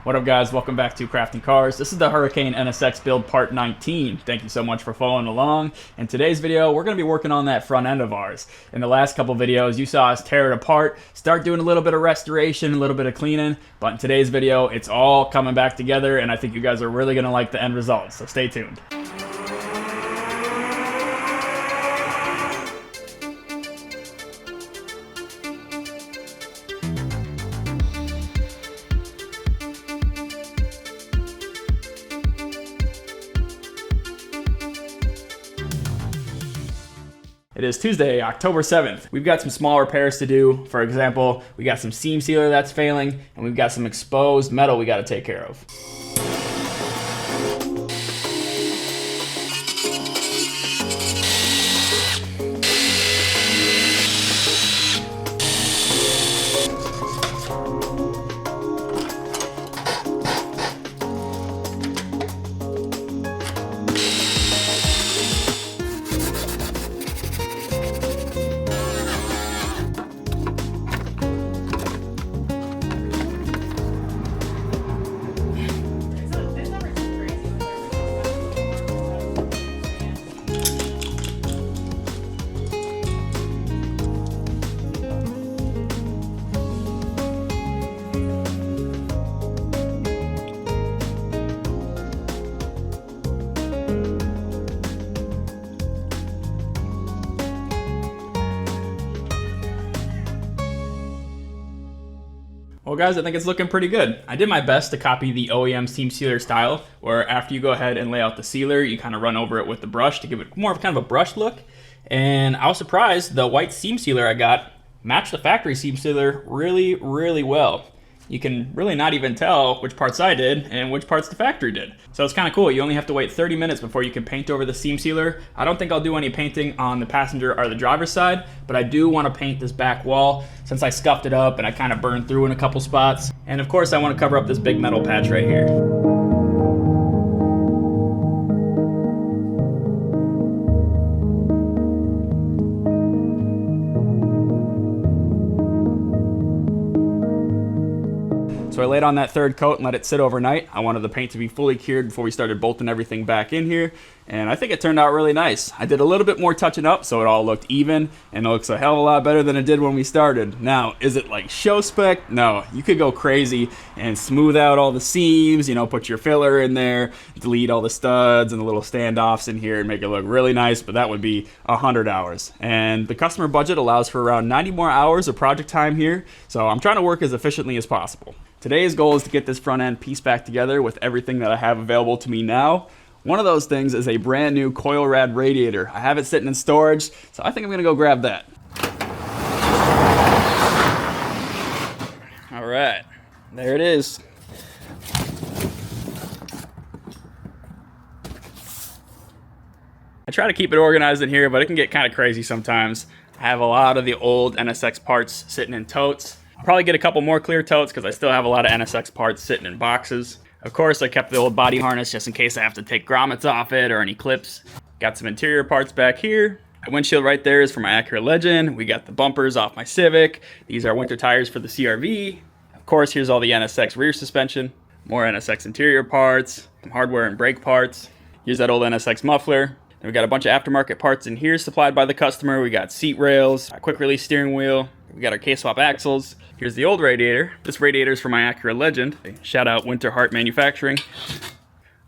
What up guys, welcome back to Crafting Cars. This is the Hurricane NSX build part 19. Thank you so much for following along. In today's video, we're going to be working on that front end of ours. In the last couple videos, you saw us tear it apart, start doing a little bit of restoration, a little bit of cleaning, but in today's video, it's all coming back together and I think you guys are really going to like the end result, so stay tuned. It is Tuesday, October 7th. We've got some small repairs to do. For example, we got some seam sealer that's failing, and we've got some exposed metal we got to take care of. Well guys, I think it's looking pretty good. I did my best to copy the OEM seam sealer style, where after you go ahead and lay out the sealer, you kind of run over it with the brush to give it more of kind of a brush look. And I was surprised the white seam sealer I got matched the factory seam sealer really, really well. You can really not even tell which parts I did and which parts the factory did. So it's kind of cool. You only have to wait 30 minutes before you can paint over the seam sealer. I don't think I'll do any painting on the passenger or the driver's side, but I do want to paint this back wall since I scuffed it up and I kind of burned through in a couple spots. And of course I want to cover up this big metal patch right here. So I laid on that third coat and let it sit overnight. I wanted the paint to be fully cured before we started bolting everything back in here. And I think it turned out really nice. I did a little bit more touching up so it all looked even, and it looks a hell of a lot better than it did when we started. Now, is it like show spec? No, you could go crazy and smooth out all the seams, you know, put your filler in there, delete all the studs and the little standoffs in here and make it look really nice, but that would be 100 hours. And the customer budget allows for around 90 more hours of project time here, so I'm trying to work as efficiently as possible. Today's goal is to get this front end piece back together with everything that I have available to me now. One of those things is a brand new KOYORAD Radiator. I have it sitting in storage, so I think I'm gonna go grab that. All right, there it is. I try to keep it organized in here, but it can get kind of crazy sometimes. I have a lot of the old NSX parts sitting in totes. I'll probably get a couple more clear totes because I still have a lot of NSX parts sitting in boxes. Of course, I kept the old body harness just in case I have to take grommets off it or any clips. Got some interior parts back here. My windshield right there is for my Acura Legend. We got the bumpers off my Civic. These are winter tires for the CRV. Of course, here's all the NSX rear suspension. More NSX interior parts, some hardware and brake parts. Here's that old NSX muffler. Then we got a bunch of aftermarket parts in here supplied by the customer. We got seat rails, a quick release steering wheel. We got our K-swap axles. Here's the old radiator. This radiator is for my Acura Legend. Shout out Winter Heart Manufacturing.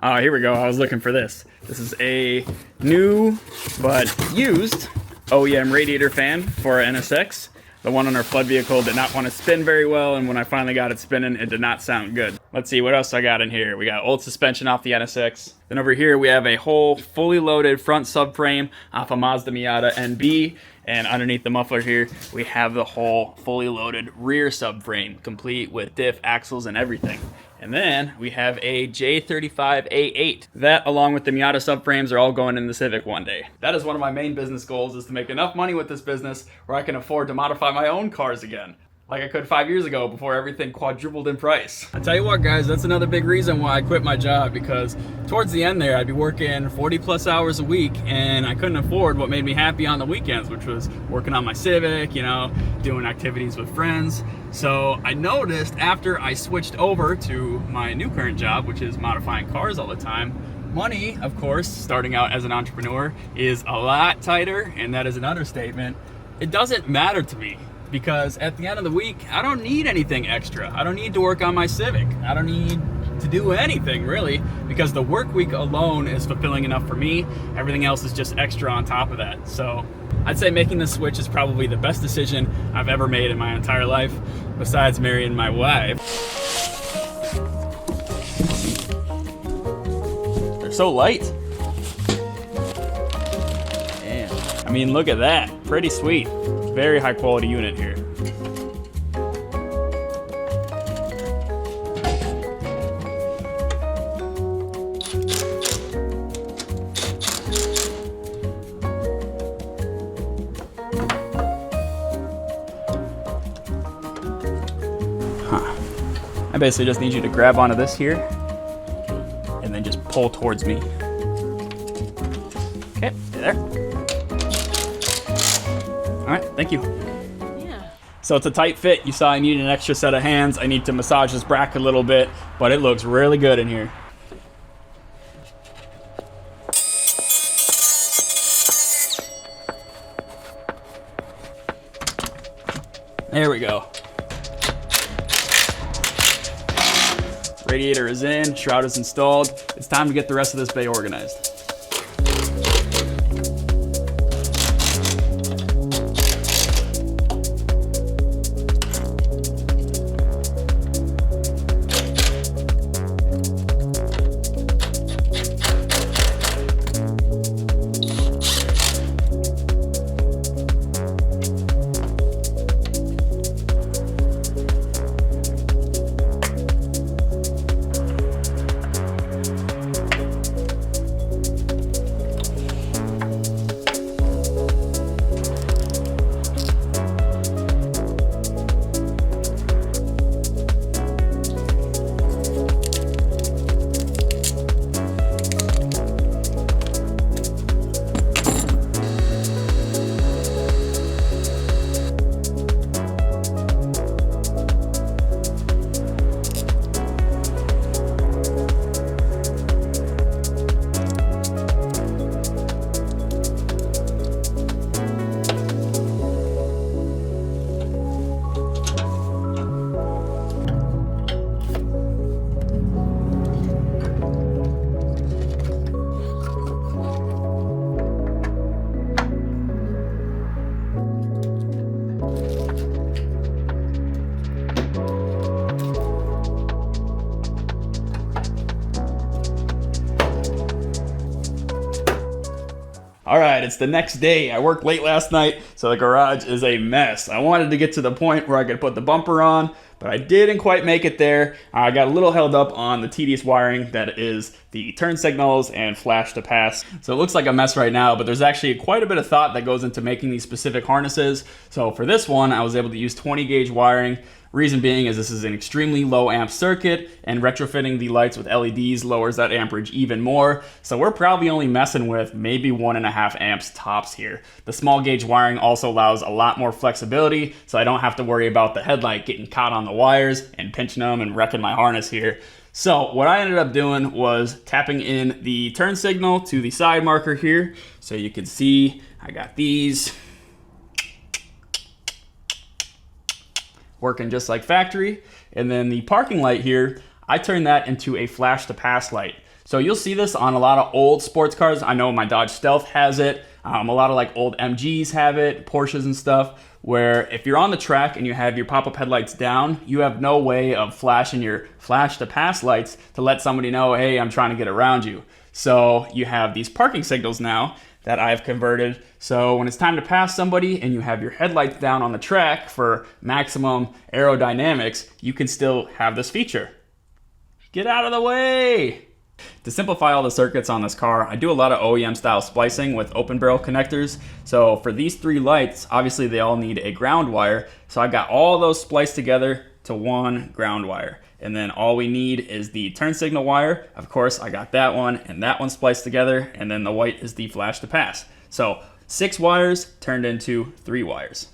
Here we go. I was looking for this. This is a new but used OEM radiator fan for our NSX. The one on our flood vehicle did not want to spin very well, and when I finally got it spinning, it did not sound good. Let's see what else I got in here. We got old suspension off the NSX. Then over here we have a whole fully loaded front subframe off a Mazda Miata NB. And underneath the muffler here, we have the whole fully loaded rear subframe, complete with diff, axles, and everything. And then we have a J35A8. That, along with the Miata subframes, are all going in the Civic one day. That is one of my main business goals, is to make enough money with this business where I can afford to modify my own cars again. like I could 5 years ago before everything quadrupled in price. I tell you what, guys, that's another big reason why I quit my job, because towards the end there, I'd be working 40 plus hours a week, and I couldn't afford what made me happy on the weekends, which was working on my Civic, you know, doing activities with friends. So I noticed after I switched over to my new current job, which is modifying cars all the time, money, of course, starting out as an entrepreneur, is a lot tighter, and that is an understatement. It doesn't matter to me, because at the end of the week, I don't need anything extra. I don't need to work on my Civic. I don't need to do anything really, because the work week alone is fulfilling enough for me. Everything else is just extra on top of that. So I'd say making the switch is probably the best decision I've ever made in my entire life, besides marrying my wife. They're so light. Damn. I mean, look at that. Pretty sweet. Very high quality unit here. I basically just need you to grab onto this here and then just pull towards me. Okay, there. All right, thank you. Yeah. So it's a tight fit. You saw I needed an extra set of hands. I need to massage this bracket a little bit, but it looks really good in here. There we go. Radiator is in, shroud is installed. It's time to get the rest of this bay organized. All right, it's the next day. I worked late last night, so the garage is a mess. I wanted to get to the point where I could put the bumper on, but I didn't quite make it there. I got a little held up on the tedious wiring that is the turn signals and flash to pass. So it looks like a mess right now, but there's actually quite a bit of thought that goes into making these specific harnesses. So for this one, I was able to use 20 gauge wiring. Reason being is this is an extremely low amp circuit, and retrofitting the lights with LEDs lowers that amperage even more. So we're probably only messing with maybe 1.5 amps tops here. The small gauge wiring also allows a lot more flexibility, so I don't have to worry about the headlight getting caught on the wires and pinching them and wrecking my harness here. So what I ended up doing was tapping in the turn signal to the side marker here. So you can see I got these working just like factory. And then the parking light here, I turned that into a flash to pass light. So you'll see this on a lot of old sports cars. I know my Dodge Stealth has it. A lot of like old MGs have it, Porsches and stuff, where if you're on the track and you have your pop-up headlights down, you have no way of flashing your flash to pass lights to let somebody know, hey, I'm trying to get around you. So you have these parking signals now that I've converted. So when it's time to pass somebody and you have your headlights down on the track for maximum aerodynamics, you can still have this feature. Get out of the way. To simplify all the circuits on this car, I do a lot of OEM style splicing with open barrel connectors. So for these 3 lights, obviously they all need a ground wire. So I got all those spliced together to one ground wire. And then all we need is the turn signal wire. Of course, I got that one and that one spliced together. And then the white is the flash to pass. So 6 wires turned into 3 wires.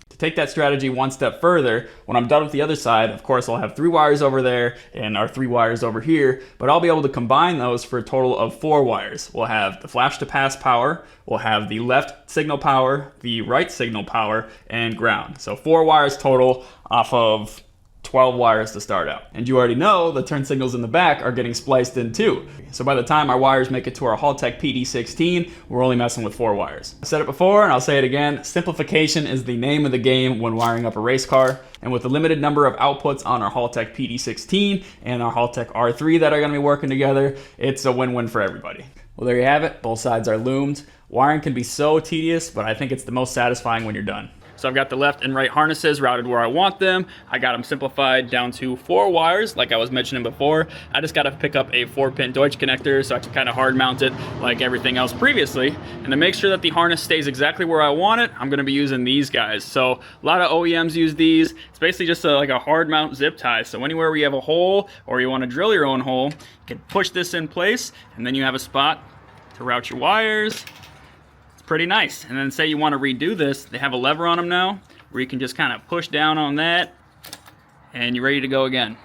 To take that strategy one step further, when I'm done with the other side, of course, I'll have 3 wires over there and our 3 wires over here, but I'll be able to combine those for a total of 4 wires. We'll have the flash to pass power, we'll have the left signal power, the right signal power, and ground. So 4 wires total off of 12 wires to start out. And you already know the turn signals in the back are getting spliced in too. So by the time our wires make it to our Haltech PD16, we're only messing with 4 wires. I said it before and I'll say it again, simplification is the name of the game when wiring up a race car. And with the limited number of outputs on our Haltech PD16 and our Haltech R3 that are gonna be working together, it's a win-win for everybody. Well, there you have it, both sides are loomed. Wiring can be so tedious, but I think it's the most satisfying when you're done. So I've got the left and right harnesses routed where I want them. I got them simplified down to 4 wires, like I was mentioning before. I just got to pick up a 4-pin Deutsch connector so I can kind of hard mount it like everything else previously. And to make sure that the harness stays exactly where I want it, I'm going to be using these guys. So a lot of OEMs use these. It's basically just like a hard mount zip tie. So anywhere where you have a hole or you want to drill your own hole, you can push this in place and then you have a spot to route your wires. Pretty nice. And then say you want to redo this, they have a lever on them now where you can just kind of push down on that and you're ready to go again.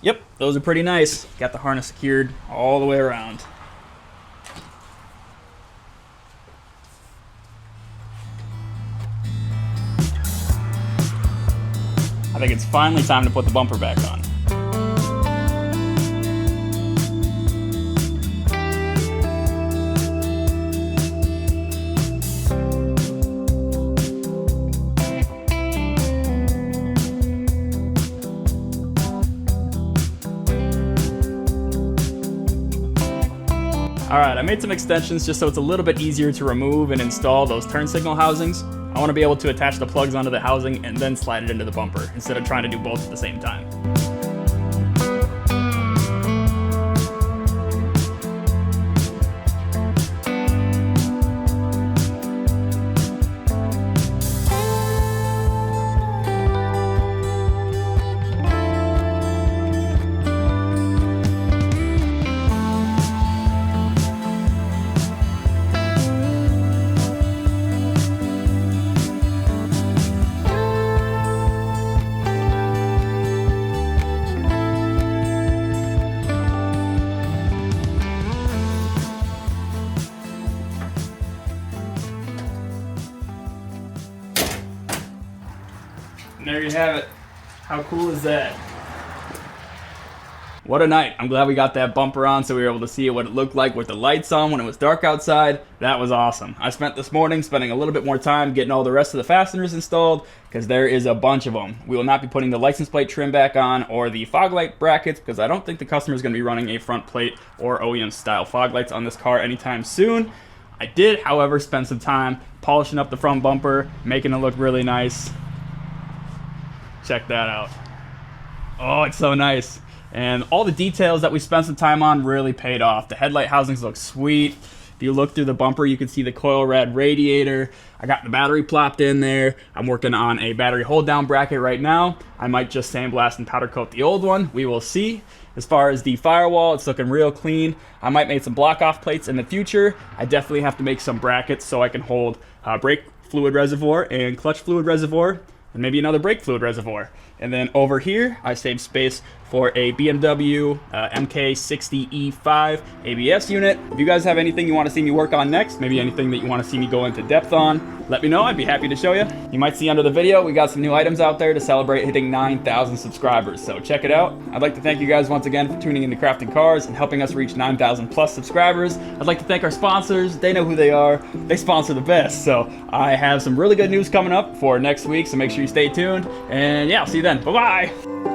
Yep, those are pretty nice. Got the harness secured all the way around. I think it's finally time to put the bumper back on. Alright, I made some extensions just so it's a little bit easier to remove and install those turn signal housings. I want to be able to attach the plugs onto the housing and then slide it into the bumper instead of trying to do both at the same time. And there you have it. How cool is that? What a night. I'm glad we got that bumper on so we were able to see what it looked like with the lights on when it was dark outside. That was awesome. I spent this morning spending a little bit more time getting all the rest of the fasteners installed because there is a bunch of them. We will not be putting the license plate trim back on or the fog light brackets because I don't think the customer is going to be running a front plate or OEM style fog lights on this car anytime soon. I did, however, spend some time polishing up the front bumper, making it look really nice. Check that out. Oh, it's so nice. And all the details that we spent some time on really paid off. The headlight housings look sweet. If you look through the bumper, you can see the KOYORAD Radiator. I got the battery plopped in there. I'm working on a battery hold down bracket right now. I might just sandblast and powder coat the old one. We will see. As far as the firewall, it's looking real clean. I might make some block off plates in the future. I definitely have to make some brackets so I can hold brake fluid reservoir and clutch fluid reservoir, and maybe another brake fluid reservoir. And then over here, I saved space for a BMW MK60E5 ABS unit. If you guys have anything you want to see me work on next, maybe anything that you want to see me go into depth on, let me know. I'd be happy to show you. You might see under the video, we got some new items out there to celebrate hitting 9,000 subscribers, so check it out. I'd like to thank you guys once again for tuning into Crafting Cars and helping us reach 9,000 plus subscribers. I'd like to thank our sponsors. They know who they are. They sponsor the best. So I have some really good news coming up for next week, so make sure you stay tuned. And yeah, I'll see you then. Bye-bye.